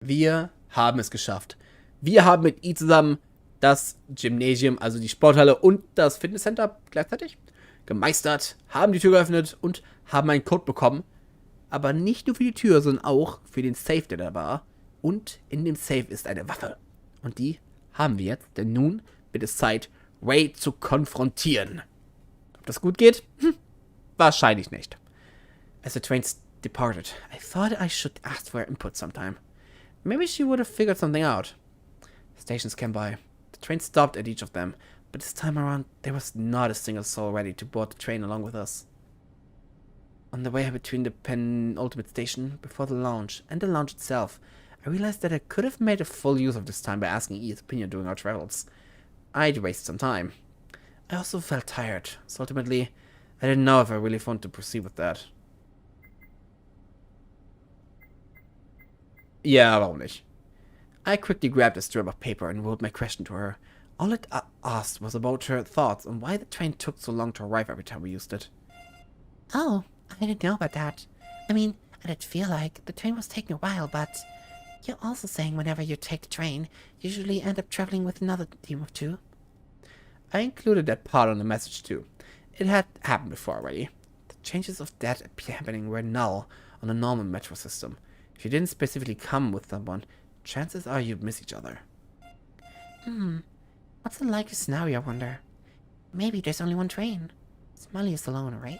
Wir haben es geschafft. Wir haben mit I zusammen das Gymnasium, also die Sporthalle und das Fitnesscenter gleichzeitig gemeistert, haben die Tür geöffnet und haben einen Code bekommen. Aber nicht nur für die Tür, sondern auch für den Safe, der da war. Und in dem Safe ist eine Waffe. Und die haben wir jetzt, denn nun wird es Zeit, Ray zu konfrontieren. Ob das gut geht? Wahrscheinlich nicht. As the train departed, I thought I should ask for her input sometime. Maybe she would have figured something out. Stations came by. The train stopped at each of them, but this time around there was not a single soul ready to board the train along with us. On the way between the penultimate station, before the lounge, and the lounge itself, I realized that I could have made a full use of this time by asking E's opinion during our travels. I'd wasted some time. I also felt tired, so ultimately, I didn't know if I really wanted to proceed with that. Ja, warum nicht? I quickly grabbed a strip of paper and wrote my question to her. All it asked was about her thoughts on why the train took so long to arrive every time we used it. Oh, I didn't know about that. I mean, I did feel like the train was taking a while, but you're also saying whenever you take the train, you usually end up traveling with another team of two. I included that part on the message too. It had happened before already. The chances of that happening were null on a normal metro system. If you didn't specifically come with someone, chances are you'd miss each other. What's the likely scenario, I wonder? Maybe there's only one train. Smiley is alone, right?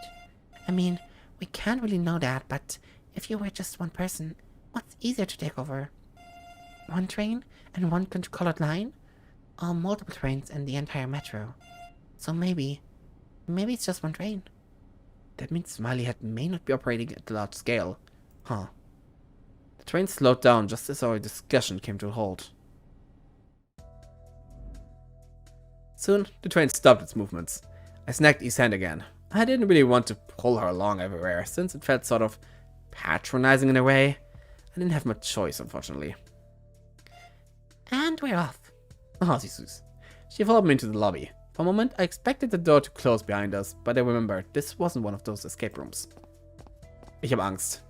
I mean, we can't really know that, but if you were just one person, what's easier to take over? One train and one colored line? Or multiple trains and the entire metro? So maybe it's just one train. That means Smiley may not be operating at a large scale. Huh. The train slowed down just as our discussion came to a halt. Soon, the train stopped its movements. I snagged E's hand again. I didn't really want to pull her along everywhere, since it felt sort of patronizing in a way. I didn't have much choice, unfortunately. And we're off. Oh, sie süß. She followed me into the lobby. For a moment, I expected the door to close behind us, but I remembered this wasn't one of those escape rooms. Ich habe Angst.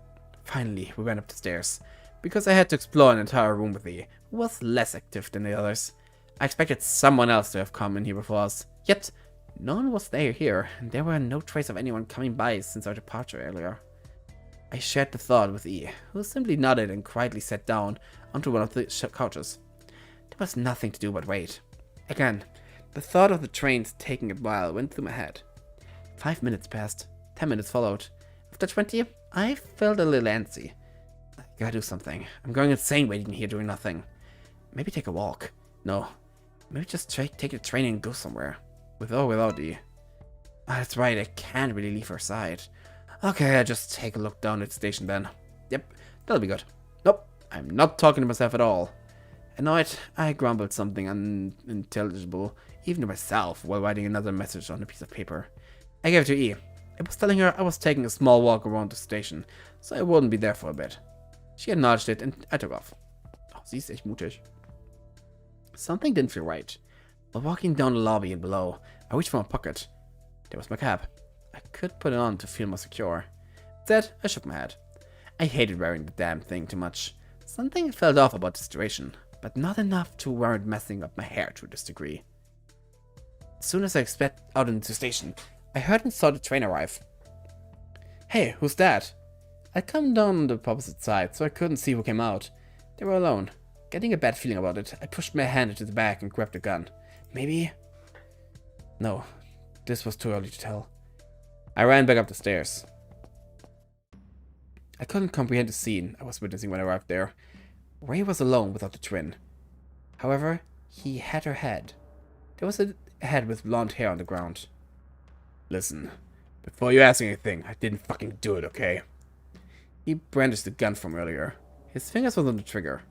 Finally, we went up the stairs. Because I had to explore an entire room with E, who was less active than the others. I expected someone else to have come in here before us. Yet, no one was here, and there were no trace of anyone coming by since our departure earlier. I shared the thought with E, who simply nodded and quietly sat down onto one of the couches. There was nothing to do but wait. Again, the thought of the trains taking a while went through my head. 5 minutes passed. 10 minutes followed. After 20, I felt a little antsy. I gotta do something. I'm going insane waiting here doing nothing. Maybe take a walk. No. Maybe just take a train and go somewhere. With or without E. That's right, I can't really leave her side. Okay, I'll just take a look down at the station then. Yep, that'll be good. Nope, I'm not talking to myself at all. Annoyed, I grumbled something unintelligible, even to myself, while writing another message on a piece of paper. I gave it to E. I was telling her I was taking a small walk around the station, so I wouldn't be there for a bit. She acknowledged it, and I took off. Oh, sie ist echt mutig. Something didn't feel right. While walking down the lobby and below, I reached for my pocket. There was my cap. I could put it on to feel more secure. Instead, I shook my head. I hated wearing the damn thing too much. Something felt off about the situation, but not enough to warrant messing up my hair to this degree. As soon as I stepped out into the station, I heard and saw the train arrive. Hey, who's that? I'd come down on the opposite side, so I couldn't see who came out. They were alone. Getting a bad feeling about it, I pushed my hand into the bag and grabbed a gun. Maybe? No, this was too early to tell. I ran back up the stairs. I couldn't comprehend the scene I was witnessing when I arrived there. Ray was alone without the twin. However, he had her head. There was a head with blonde hair on the ground. Listen, before you ask anything, I didn't fucking do it, okay? He brandished the gun from earlier. His fingers were on the trigger.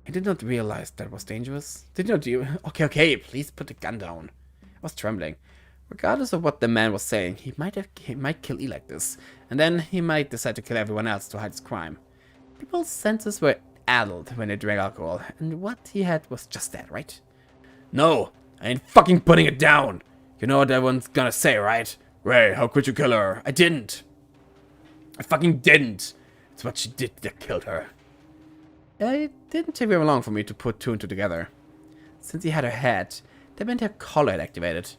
I did not realize that was dangerous. Did not you? Okay, please put the gun down. I was trembling. Regardless of what the man was saying, he might kill E like this, and then he might decide to kill everyone else to hide his crime. People's senses were addled when they drank alcohol, and what he had was just that, right? No, I ain't fucking putting it down. You know what everyone's gonna say, right? Ray, how could you kill her? I didn't. I fucking didn't. It's what she did that killed her. It didn't take very long for me to put two and two together. Since he had her head, that meant her collar had activated.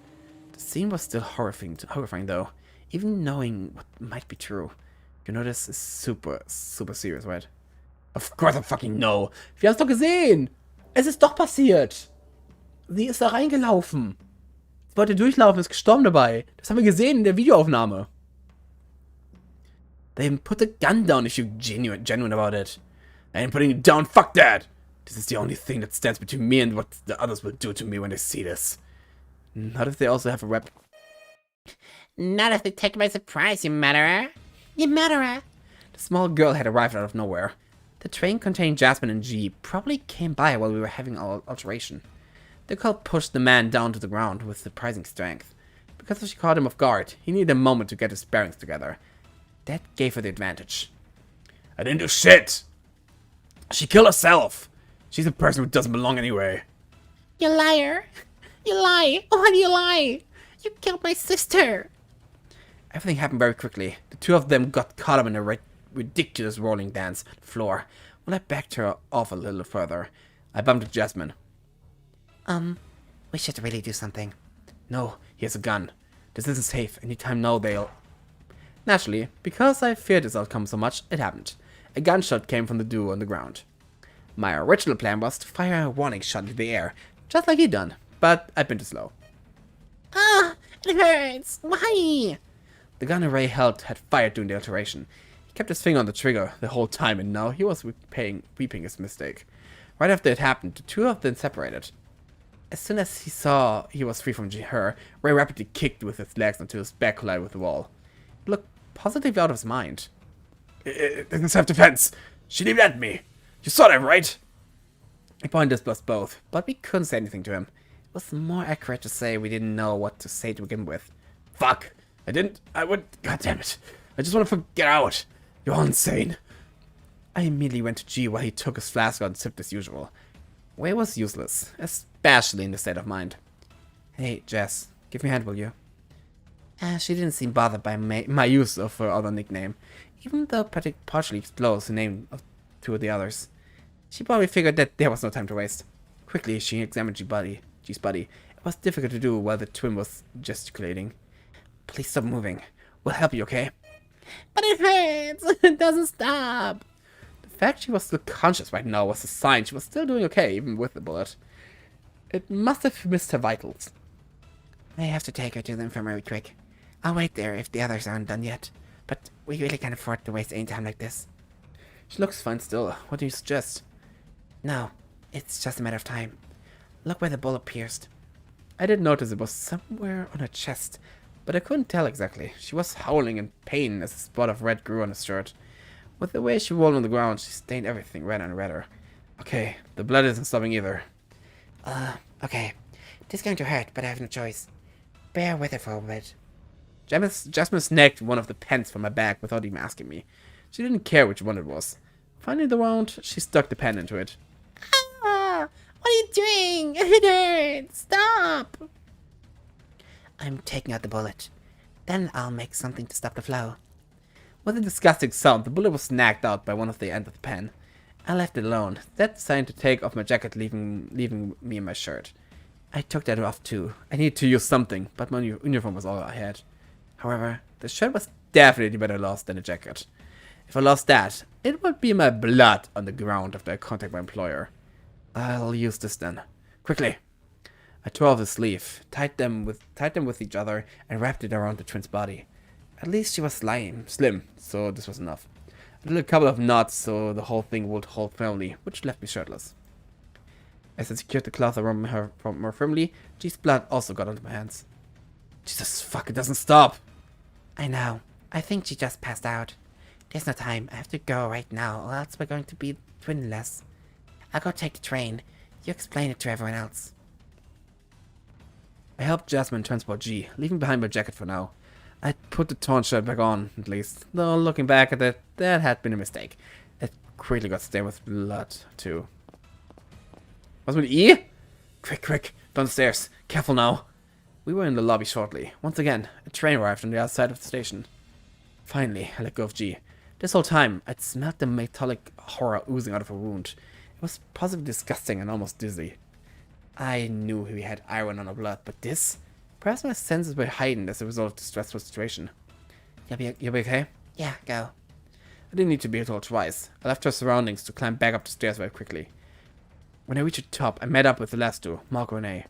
The scene was still horrifying though, even knowing what might be true. You know, this is super, super serious, right? Of course I fucking know. Wir haben es doch gesehen. Es ist doch passiert. Sie ist da reingelaufen. Sie wollte durchlaufen, ist gestorben dabei. Das haben wir gesehen in der Videoaufnahme. They put the gun down if you're genuine about it. I ain't putting it down, fuck that! This is the only thing that stands between me and what the others will do to me when they see this. Not if they also have a rep. Not if they take by surprise, you murderer. You murderer. The small girl had arrived out of nowhere. The train containing Jasmine and G probably came by while we were having our alteration. The girl pushed the man down to the ground with surprising strength. Because she caught him off guard, he needed a moment to get his bearings together. That gave her the advantage. I didn't do shit! She killed herself! She's a person who doesn't belong anyway. You liar. You lie. Why do you lie? You killed my sister. Everything happened very quickly. The two of them got caught up in a ridiculous rolling dance on the floor. When I backed her off a little further, I bumped into Jasmine. We should really do something. No, he has a gun. This isn't safe. Anytime now they'll... Naturally, because I feared this outcome so much, it happened. A gunshot came from the duo on the ground. My original plan was to fire a warning shot into the air, just like he'd done, but I'd been too slow. Ah, it hurts. Why? The gun Ray held had fired during the alteration. He kept his finger on the trigger the whole time, and now he was weeping his mistake. Right after it happened, the two of them separated. As soon as he saw he was free from her, Ray rapidly kicked with his legs until his back collided with the wall. He looked positively out of his mind. It isn't self-defense. She leaped at me. You saw that, right? He pointed us both, but we couldn't say anything to him. It was more accurate to say we didn't know what to say to begin with. Fuck. I would... God damn it. I just want to get out. You're all insane. I immediately went to G while he took his flask out and sipped as usual. Way was useless, especially in this state of mind. Hey, Jess, give me a hand, will you? She didn't seem bothered by my use of her other nickname, even though partially close the name of two of the others. She probably figured that there was no time to waste. Quickly, she examined G's body. It was difficult to do while the twin was gesticulating. Please stop moving. We'll help you, okay? But it hurts. It doesn't stop. The fact she was still conscious right now was a sign she was still doing okay, even with the bullet. It must have missed her vitals. I have to take her to the infirmary quick. I'll wait there if the others aren't done yet. But we really can't afford to waste any time like this. She looks fine still. What do you suggest? No, it's just a matter of time. Look where the bullet pierced. I did notice it was somewhere on her chest, but I couldn't tell exactly. She was howling in pain as a spot of red grew on her shirt. With the way she rolled on the ground, she stained everything redder and redder. Okay, the blood isn't stopping either. Okay. This is going to hurt, but I have no choice. Bear with it for a bit. Jasmine snagged one of the pens from my bag without even asking me. She didn't care which one it was. Finding the round, she stuck the pen into it. Ah! What are you doing? It hurts! Stop! I'm taking out the bullet. Then I'll make something to stop the flow. With a disgusting sound, the bullet was snagged out by one of the end of the pen. I left it alone, that deciding to take off my jacket, leaving me in my shirt. I took that off too. I needed to use something, but my uniform was all I had. However, the shirt was definitely better lost than the jacket. If I lost that, it would be my blood on the ground after I contact my employer. I'll use this then. Quickly! I tore off the sleeve, tied them with each other, and wrapped it around the twin's body. At least she was slim, so this was enough. I did a couple of knots so the whole thing would hold firmly, which left me shirtless. As I secured the cloth around her more firmly, G's blood also got onto my hands. Jesus fuck, it doesn't stop! I know. I think she just passed out. There's no time. I have to go right now, or else we're going to be twinless. I'll go take the train. You explain it to everyone else. I helped Jasmine transport G, leaving behind my jacket for now. I put the torn shirt back on, at least, though looking back at it, that had been a mistake. It quickly got stained with blood, too. What's with E? Quick, downstairs. Careful now. We were in the lobby shortly. Once again, a train arrived on the other side of the station. Finally, I let go of G. This whole time, I'd smelled the metallic horror oozing out of her wound. It was positively disgusting and almost dizzy. I knew he had iron on her blood, but this? Perhaps my senses were heightened as a result of the stressful situation. You'll be okay? Yeah, go. I didn't need to be told twice. I left her surroundings to climb back up the stairs very quickly. When I reached the top, I met up with the last two, Marco and A.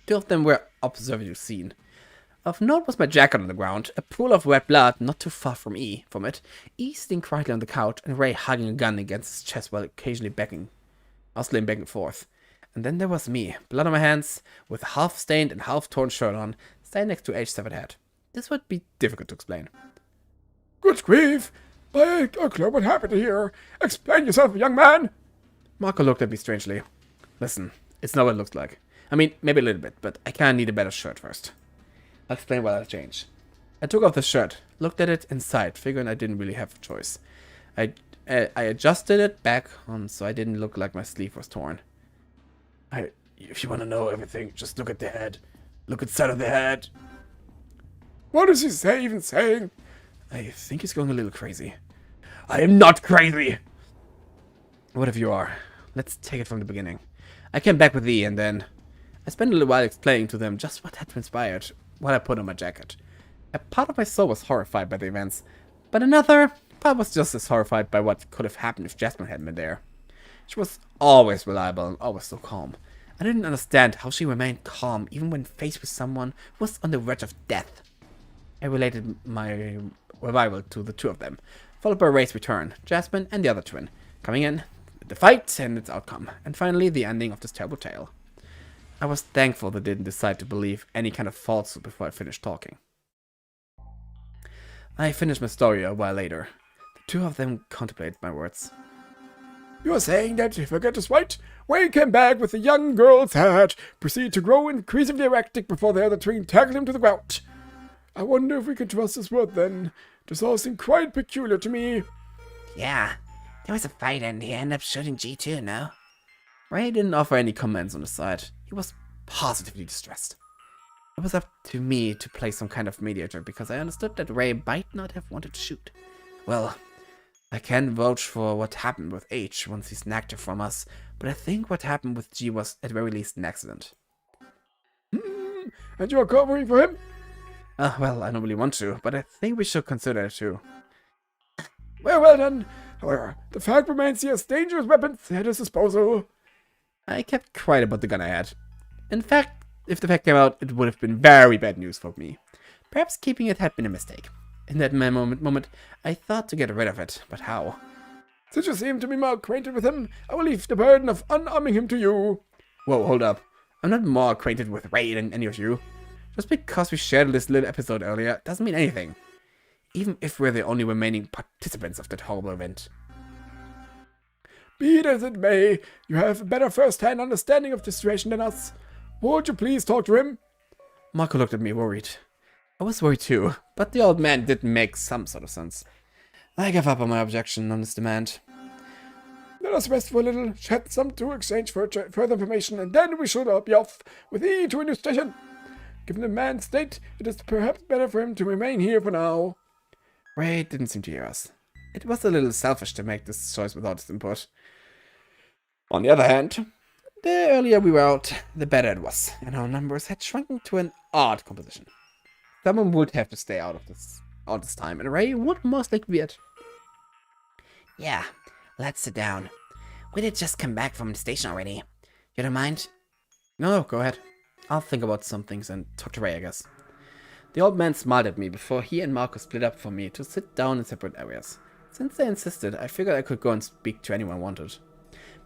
Two of them were observing the scene. Of note was my jacket on the ground, a pool of red blood not too far from it, E sitting quietly on the couch, and Ray hugging a gun against his chest while occasionally begging. Oscillating back and forth. And then there was me, blood on my hands, with a half-stained and half-torn shirt on, standing next to H's severed head. This would be difficult to explain. Good grief! My uncle, what happened here? Explain yourself, young man! Marco looked at me strangely. Listen, it's not what it looks like. I mean, maybe a little bit, but I kinda need a better shirt first. I'll explain while I change. I took off the shirt, looked at it inside, figuring I didn't really have a choice. I adjusted it back on so I didn't look like my sleeve was torn. If you want to know everything, just look at the head. Look inside of the head. What is he even saying? I think he's going a little crazy. I am not crazy! What if you are? Let's take it from the beginning. I came back with E and then I spent a little while explaining to them just what had transpired while I put on my jacket. A part of my soul was horrified by the events, but another part was just as horrified by what could have happened if Jasmine hadn't been there. She was always reliable and always so calm. I didn't understand how she remained calm even when faced with someone who was on the verge of death. I related my revival to the two of them, followed by Ray's return, Jasmine and the other twin, coming in, the fight and its outcome, and finally the ending of this terrible tale. I was thankful they didn't decide to believe any kind of falsehood before I finished talking. I finished my story a while later. The two of them contemplated my words. You are saying that, if I get this right, Wayne came back with the young girl's head, proceeded to grow increasingly erratic before the other twin tackled him to the ground. I wonder if we can trust his word then. This all seemed quite peculiar to me. Yeah, there was a fight and he ended up shooting G2, no? Ray didn't offer any comments on the side. He was positively distressed. It was up to me to play some kind of mediator because I understood that Ray might not have wanted to shoot. Well, I can't vouch for what happened with H once he snagged her from us, but I think what happened with G was at very least an accident. And you are covering for him? Well, I don't really want to, but I think we should consider it too. Well then. However, the fact remains he has dangerous weapons at his disposal. I kept quiet about the gun I had. In fact, if the fact came out, it would have been very bad news for me. Perhaps keeping it had been a mistake. In that moment, I thought to get rid of it, but how? Since you seem to be more acquainted with him, I will leave the burden of unarming him to you. Whoa, hold up. I'm not more acquainted with Ray than any of you. Just because we shared this little episode earlier doesn't mean anything. Even if we're the only remaining participants of that horrible event. Be it as it may, you have a better first-hand understanding of the situation than us. Would you please talk to him? Marco looked at me worried. I was worried too, but the old man did make some sort of sense. I gave up on my objection on his demand. Let us rest for a little, chat some to exchange further information, and then we should be off with E to a new station. Given the man's state, it is perhaps better for him to remain here for now. Ray didn't seem to hear us. It was a little selfish to make this choice without his input. On the other hand, the earlier we were out, the better it was, and our numbers had shrunken to an odd composition. Someone would have to stay out of this all this time, and Ray would most likely be it. Yeah, let's sit down. We did just come back from the station already. You don't mind? No, go ahead. I'll think about some things and talk to Ray, I guess. The old man smiled at me before he and Marco split up for me to sit down in separate areas. Since they insisted, I figured I could go and speak to anyone I wanted.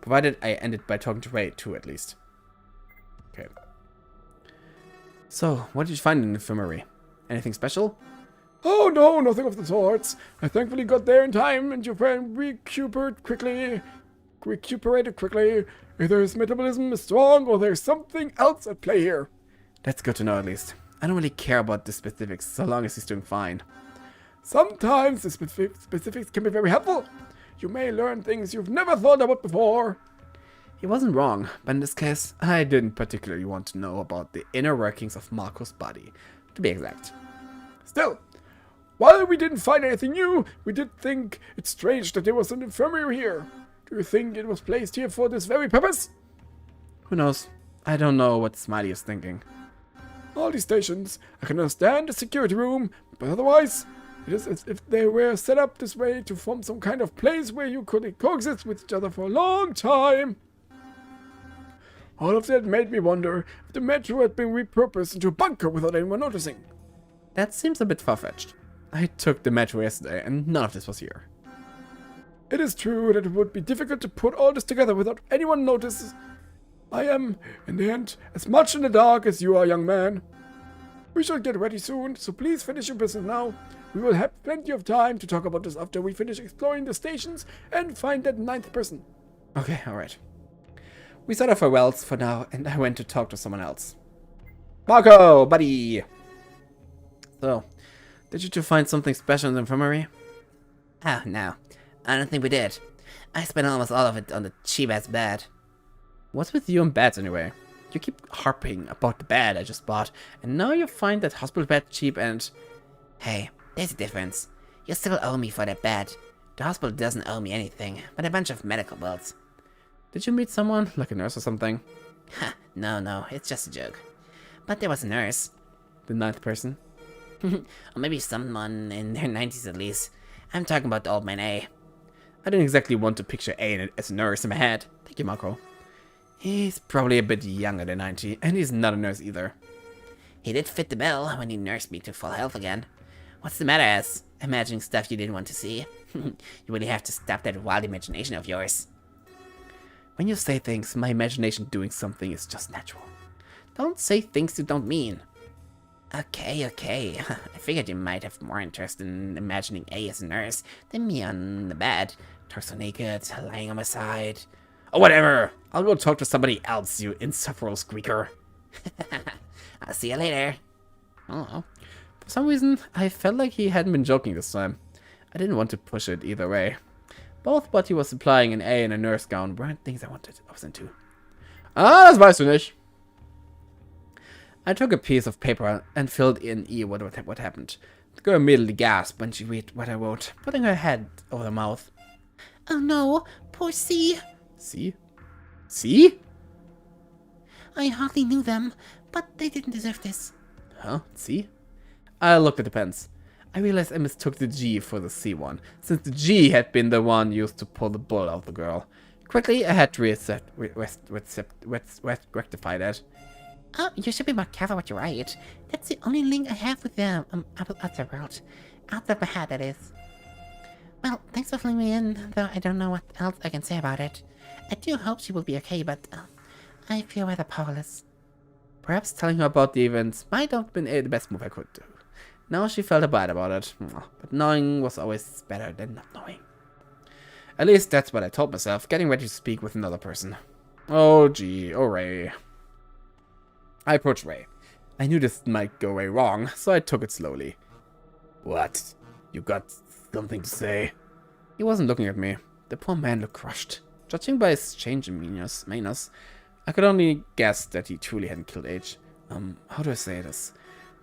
Provided I ended by talking to Ray too, at least. Okay. So, what did you find in the infirmary? Anything special? Oh no, nothing of the sorts. I thankfully got there in time, and your friend recuperated quickly. Either his metabolism is strong, or there's something else at play here. That's good to know, at least. I don't really care about the specifics, so long as he's doing fine. Sometimes the specifics can be very helpful. You may learn things you've never thought about before. He wasn't wrong, but in this case, I didn't particularly want to know about the inner workings of Marco's body, to be exact. Still, While we didn't find anything new, we did think it strange that there was an infirmary here. Do you think it was placed here for this very purpose? Who knows? I don't know what Smiley is thinking. All these stations, I can understand the security room, but otherwise, it is as if they were set up this way to form some kind of place where you could coexist with each other for a long time. All of that made me wonder if the metro had been repurposed into a bunker without anyone noticing. That seems a bit far-fetched. I took the metro yesterday and none of this was here. It is true that it would be difficult to put all this together without anyone notices. I am, in the end, as much in the dark as you are, young man. We shall get ready soon, so please finish your business now. We will have plenty of time to talk about this after we finish exploring the stations and find that 9th person. Okay, alright. We said our farewells for now, and I went to talk to someone else. Marco, buddy! So, did you two find something special in the infirmary? Oh, no. I don't think we did. I spent almost all of it on the cheap-ass bed. What's with you and beds anyway? You keep harping about the bed I just bought, and now you find that hospital bed cheap and... Hey, there's a difference. You still owe me for that bed. The hospital doesn't owe me anything, but a bunch of medical bills. Did you meet someone, like a nurse or something? Ha, no, it's just a joke. But there was a nurse. The 9th person? Or maybe someone in their 90s at least. I'm talking about the old man A. I didn't exactly want to picture A as a nurse in my head. Thank you, Marco. He's probably a bit younger than 90, and he's not a nurse either. He did fit the bill when he nursed me to full health again. What's the matter, ass? Imagining stuff you didn't want to see? You really have to stop that wild imagination of yours. When you say things, my imagination doing something is just natural. Don't say things you don't mean. Okay. I figured you might have more interest in imagining A as a nurse than me on the bed, torso naked, lying on my side. Oh, whatever! I'll go talk to somebody else, you insufferable squeaker. I'll see you later. Oh. For some reason, I felt like he hadn't been joking this time. I didn't want to push it either way. Both what he was implying in A and a nurse gown weren't things I was into. Ah, das weißt du nicht. I took a piece of paper and filled in E what happened. The girl immediately gasped when she read what I wrote, putting her head over her mouth. Oh no, poor C. See? See? I hardly knew them, but they didn't deserve this. Huh? See? I looked at the pens. I realized I mistook the G for the C one, since the G had been the one used to pull the bull out of the girl. Quickly, I had to rectify that. Oh, you should be more careful what you write. That's the only link I have with them, outside world. Outside my head, that is. Well, thanks for filling me in, though I don't know what else I can say about it. I do hope she will be okay, but I feel rather powerless. Perhaps telling her about the events might have been the best move I could do. Now she felt bad about it, but knowing was always better than not knowing. At least that's what I told myself, getting ready to speak with another person. Oh gee, oh Ray. I approached Ray. I knew this might go way wrong, so I took it slowly. What? You got something to say? He wasn't looking at me. The poor man looked crushed. Judging by his change in manners, I could only guess that he truly hadn't killed H. How do I say this?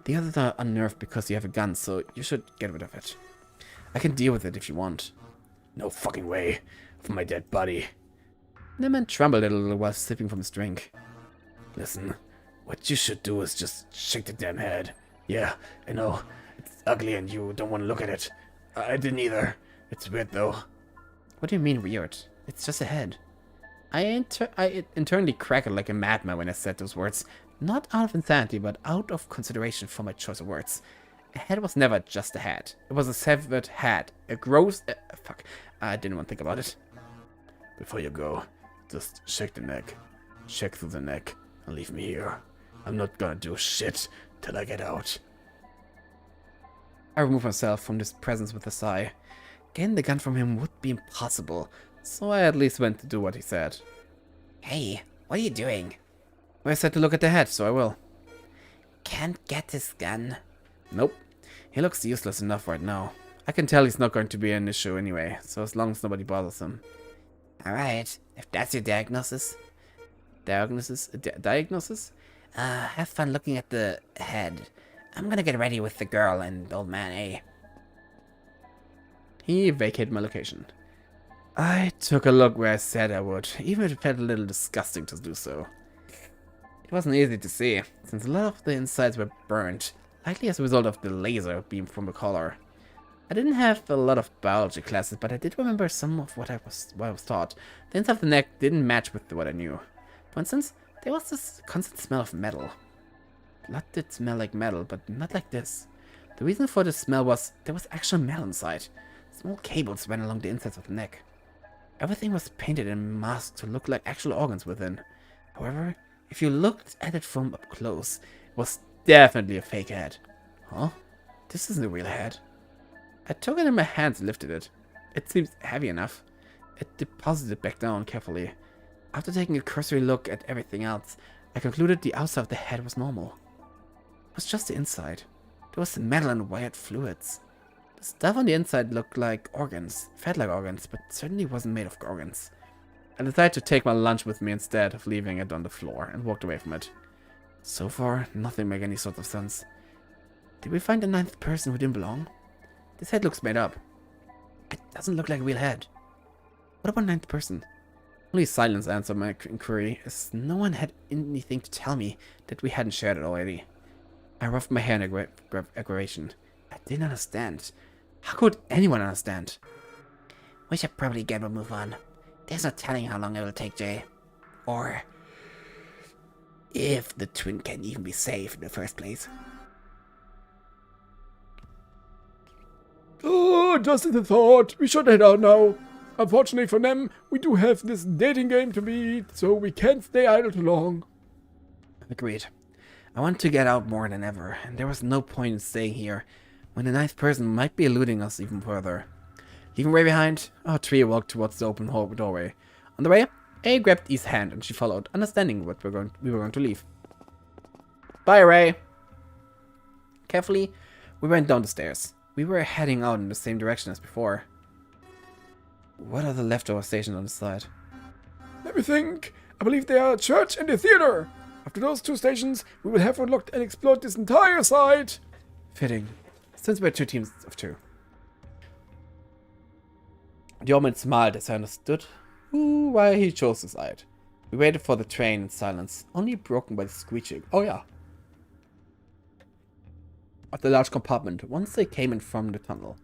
The others are unnerved because you have a gun, so you should get rid of it. I can deal with it if you want. No fucking way. For my dead body. The man trembled a little while sipping from his drink. Listen, what you should do is just shake the damn head. Yeah, I know. It's ugly and you don't want to look at it. I didn't either. It's weird though. What do you mean weird? It's just a head. I internally crackled like a madman when I said those words. Not out of insanity, but out of consideration for my choice of words. A head was never just a head. It was a severed head. A gross... fuck. I didn't want to think about it. Before you go, just shake the neck. Shake through the neck and leave me here. I'm not gonna do shit till I get out. I removed myself from this presence with a sigh. Getting the gun from him would be impossible, so I at least went to do what he said. Hey, what are you doing? Well, I said to look at the head, so I will. Can't get this gun. Nope. He looks useless enough right now. I can tell he's not going to be an issue anyway, so as long as nobody bothers him. Alright, if that's your diagnosis. Diagnosis? Have fun looking at the head. I'm gonna get ready with the girl and old man A. He vacated my location. I took a look where I said I would, even if it felt a little disgusting to do so. It wasn't easy to see, since a lot of the insides were burnt, likely as a result of the laser beam from the collar. I didn't have a lot of biology classes, but I did remember some of what I was taught. The inside of the neck didn't match with what I knew. For instance, there was this constant smell of metal. Blood did smell like metal, but not like this. The reason for the smell was there was actual metal inside. Small cables ran along the insides of the neck. Everything was painted and masked to look like actual organs within. However, if you looked at it from up close, it was definitely a fake head. Huh? This isn't a real head. I took it in my hands and lifted it. It seems heavy enough. It deposited it back down carefully. After taking a cursory look at everything else, I concluded the outside of the head was normal. It was just the inside. There was metal and wired fluids. The stuff on the inside looked like organs, felt like organs, but certainly wasn't made of organs. I decided to take my lunch with me instead of leaving it on the floor and walked away from it. So far, nothing made any sort of sense. Did we find the 9th person who didn't belong? This head looks made up. It doesn't look like a real head. What about 9th person? Only silence answered my inquiry, as no one had anything to tell me that we hadn't shared it already. I rubbed my hair in aggravation. I didn't understand. How could anyone understand? We should probably get a move on. There's no telling how long it will take, Jay. Or if the twin can even be saved in the first place. Oh, just as I thought. We should head out now. Unfortunately for them, we do have this dating game to beat, so we can't stay idle too long. Agreed. I want to get out more than ever, and there was no point in staying here when the 9th person might be eluding us even further. Leaving Ray behind, our trio walked towards the open doorway. On the way, A grabbed E's hand and she followed, understanding what we were going to leave. Bye, Ray! Carefully, we went down the stairs. We were heading out in the same direction as before. What are the leftover stations on the side? Let me think. I believe they are a church and a theater. After those 2 stations, we will have unlocked and explored this entire site. Fitting, since we're 2 teams of 2. The old man smiled as I understood why he chose the side. We waited for the train in silence, only broken by the screeching. Oh yeah. Of the large compartment once they came in from the tunnel.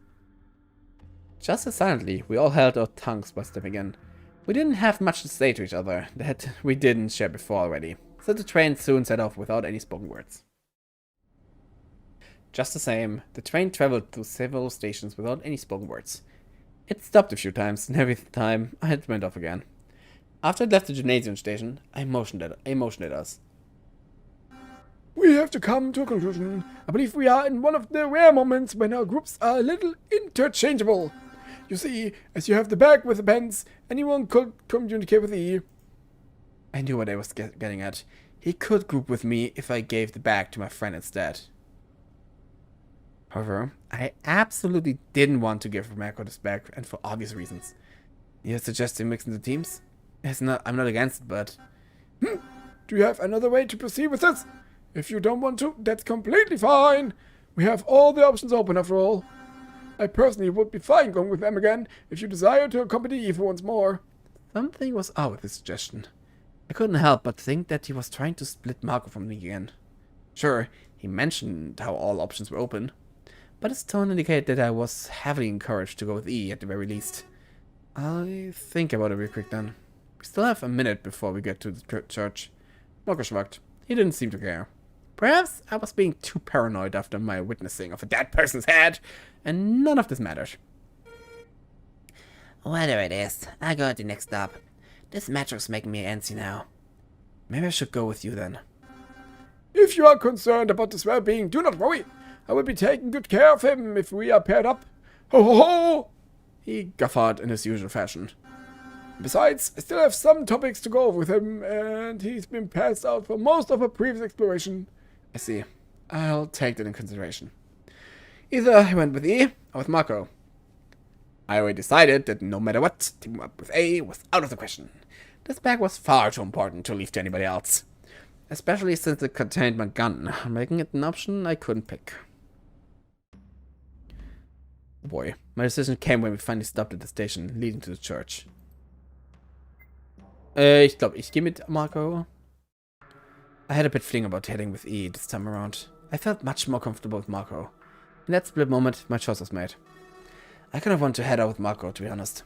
Just as silently, we all held our tongues by stepping in. We didn't have much to say to each other that we didn't share before already, so the train soon set off without any spoken words. Just the same, the train traveled through several stations without any spoken words. It stopped a few times, and every time it went off again. After it left the gymnasium station, I motioned at us. We have to come to a conclusion. I believe we are in one of the rare moments when our groups are a little interchangeable. You see, as you have the bag with the pens, anyone could communicate with E. I knew what I was getting at. He could group with me if I gave the bag to my friend instead. However, I absolutely didn't want to give Marco this bag, and for obvious reasons. You're suggesting mixing the teams? I'm not against it, but... Do you have another way to proceed with this? If you don't want to, that's completely fine. We have all the options open after all. I personally would be fine going with them again if you desire to accompany Eve once more. Something was out with his suggestion. I couldn't help but think that he was trying to split Marco from me again. Sure, he mentioned how all options were open, but his tone indicated that I was heavily encouraged to go with E at the very least. I'll think about it real quick then. We still have a minute before we get to the church. Marco shrugged. He didn't seem to care. Perhaps I was being too paranoid after my witnessing of a dead person's head, and none of this mattered. Whatever it is, I'll go at the next stop. This metro's making me antsy now. Maybe I should go with you then. If you are concerned about his well-being, do not worry. I will be taking good care of him if we are paired up. Ho ho ho! He guffawed in his usual fashion. Besides, I still have some topics to go over with him, and he's been passed out for most of a previous exploration. I see. I'll take that in consideration. Either I went with E or with Marco. I already decided that no matter what, teaming up with A was out of the question. This bag was far too important to leave to anybody else. Especially since it contained my gun, making it an option I couldn't pick. Oh boy. My decision came when we finally stopped at the station leading to the church. Ich glaube, ich gehe mit Marco. I had a bit feeling about heading with E this time around. I felt much more comfortable with Marco. In that split moment, my choice was made. I kind of want to head out with Marco, to be honest.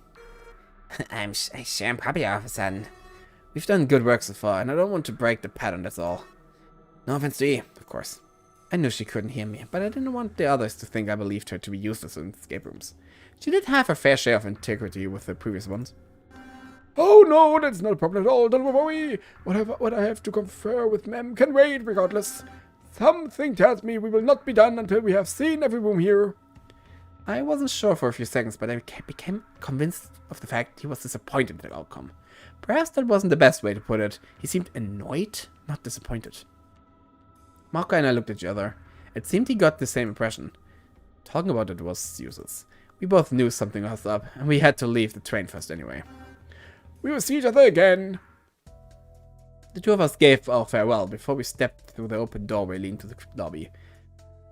I'm sure I'm probably all of a sudden. We've done good work so far, and I don't want to break the pattern, that's all. No offense to E, of course. I knew she couldn't hear me, but I didn't want the others to think I believed her to be useless in escape rooms. She did have her fair share of integrity with the previous ones. Oh no, that's not a problem at all. Don't worry. What I have to confer with Mem can wait regardless. Something tells me we will not be done until we have seen every room here. I wasn't sure for a few seconds, but I became convinced of the fact he was disappointed in the outcome. Perhaps that wasn't the best way to put it. He seemed annoyed, not disappointed. Marco and I looked at each other. It seemed he got the same impression. Talking about it was useless. We both knew something was up, and we had to leave the train first anyway. We will see each other again. The two of us gave our farewell before we stepped through the open doorway leading to the lobby.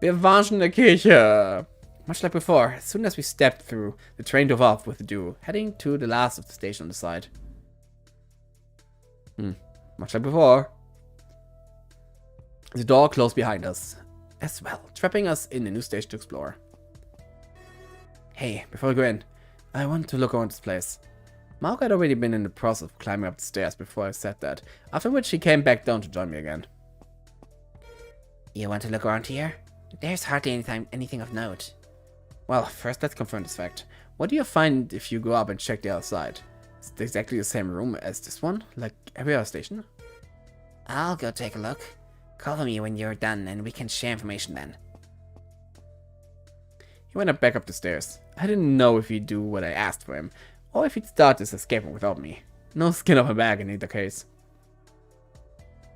Wir waren in der Kirche! Much like before, as soon as we stepped through, the train drove off with the duo, heading to the last of the station on the side. Much like before. The door closed behind us, as well, trapping us in a new station to explore. Hey, before we go in, I want to look around this place. Marco had already been in the process of climbing up the stairs before I said that, after which he came back down to join me again. You want to look around here? There's hardly anything of note. Well, first let's confirm this fact. What do you find if you go up and check the other side? Is it exactly the same room as this one, like every other station? I'll go take a look. Call me when you're done and we can share information then. He went back up the stairs. I didn't know if he'd do what I asked for him, or if he'd start this escape room without me. No skin off my back in either case.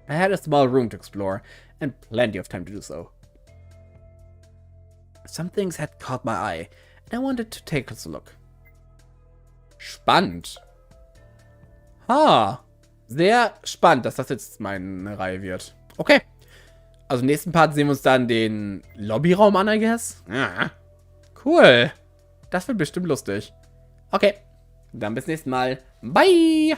I had a small room to explore, and plenty of time to do so. Some things had caught my eye, and I wanted to take a closer look. Spannend. Sehr spannend, dass das jetzt meine Reihe wird. Okay. Also im nächsten Part sehen wir uns dann den Lobbyraum an, I guess. Ja. Cool. Das wird bestimmt lustig. Okay. Dann bis nächstes Mal. Bye.